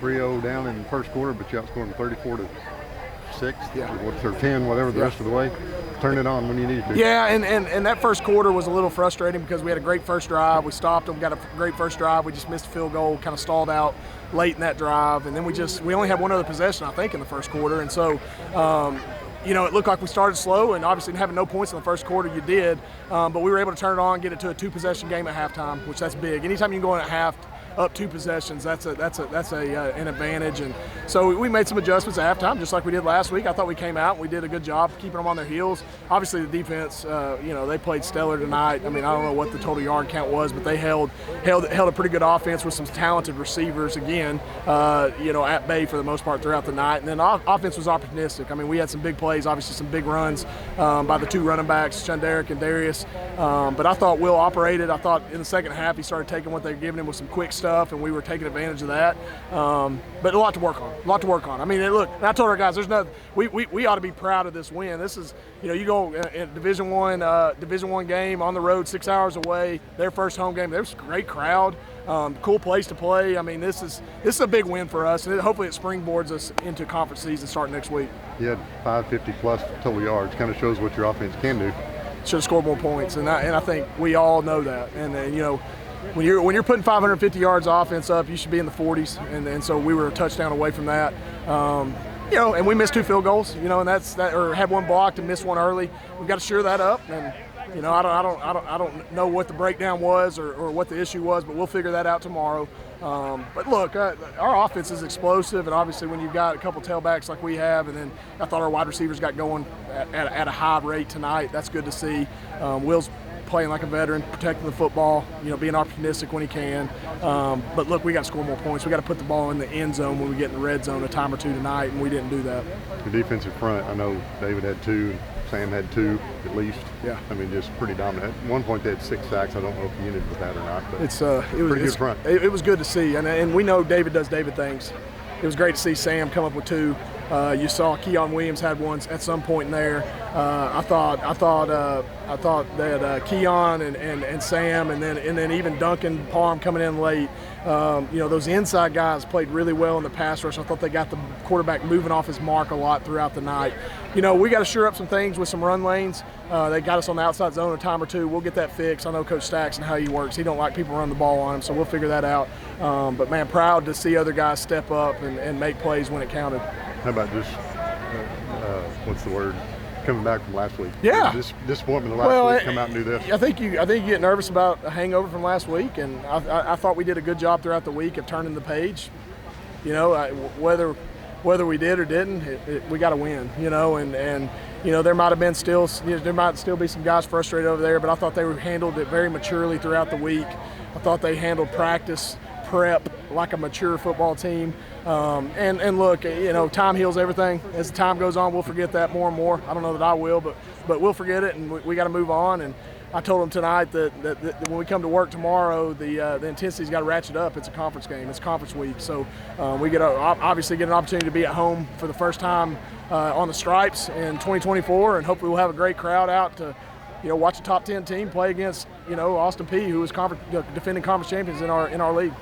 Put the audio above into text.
3-0 down in the first quarter, but you outscored them 34-6, Yeah. or 10, whatever the rest of the way. Turn it on when you need to. Yeah, and that first quarter was a little frustrating because we had a great first drive. We stopped them, got a great first drive. We just missed a field goal, kind of stalled out late in that drive, and then we only had one other possession, I think, in the first quarter, and so. It looked like we started slow, and obviously having no points in the first quarter, you did. But we were able to turn it on, get it to a 2-possession game at halftime, which that's big. Anytime you can go in at half, up 2 possessions, that's an advantage. And so we made some adjustments at halftime, just like we did last week. I thought we came out and we did a good job keeping them on their heels. Obviously, the defense, they played stellar tonight. I mean, I don't know what the total yard count was, but they held a pretty good offense with some talented receivers again, at bay for the most part throughout the night. And then offense was opportunistic. I mean, we had some big plays, obviously some big runs by the 2 running backs, Chunderic and Darius. But I thought Will operated. I thought in the second half he started taking what they were giving him with some quick stuff, and we were taking advantage of that. But a lot to work on. I mean, look, and I told our guys, there's nothing. We ought to be proud of this win. This is, you go in Division One game on the road, 6 hours away. Their first home game. There's a great crowd. Cool place to play. I mean, this is a big win for us, and hopefully it springboards us into conference season starting next week. You had 550-plus total yards. Kind of shows what your offense can do. Should have scored more points, and I think we all know that. And when you're putting 550 yards of offense up, you should be in the 40s, and so we were a touchdown away from that. And we missed 2 field goals, and or had one blocked and missed one early. We've got to shore that up, and I don't know what the breakdown was or what the issue was, but we'll figure that out tomorrow. But look, our offense is explosive, and obviously when you've got a couple tailbacks like we have, and then I thought our wide receivers got going at a high rate tonight. That's good to see. Will's playing like a veteran, protecting the football, being opportunistic when he can. But look, we got to score more points. We got to put the ball in the end zone when we get in the red zone a time or 2 tonight, and we didn't do that. The defensive front, I know David had 2, Sam had 2 at least. Yeah. I mean, just pretty dominant. At one point they had 6 sacks. I don't know if you ended with that or not, but it was pretty good front. It was good to see, and we know David does David things. It was great to see Sam come up with 2. You saw Keon Williams had one at some point in there. I thought that Keon and Sam and then even Duncan Parham coming in late. Those inside guys played really well in the pass rush. I thought they got the quarterback moving off his mark a lot throughout the night. We got to shore up some things with some run lanes. They got us on the outside zone a time or 2. We'll get that fixed. I know Coach Stacks and how he works. He don't like people running the ball on him, so we'll figure that out. But, man, proud to see other guys step up and make plays when it counted. How about just, coming back from last week? Yeah. Disappointment of last week, come out and do this. I think you get nervous about a hangover from last week, and I thought we did a good job throughout the week of turning the page. Whether we did or didn't, we got to win, and there might have been there might still be some guys frustrated over there, but I thought they handled it very maturely throughout the week. I thought they handled practice, prep like a mature football team. And look, time heals everything. As the time goes on, we'll forget that more and more. I don't know that I will, but we'll forget it, and we got to move on. And I told them tonight that when we come to work tomorrow, the intensity's got to ratchet up. It's a conference game. It's conference week. So we obviously get an opportunity to be at home for the first time on the stripes in 2024, and hopefully we'll have a great crowd out to watch a top 10 team play against Austin Peay, who is defending conference champions in our league.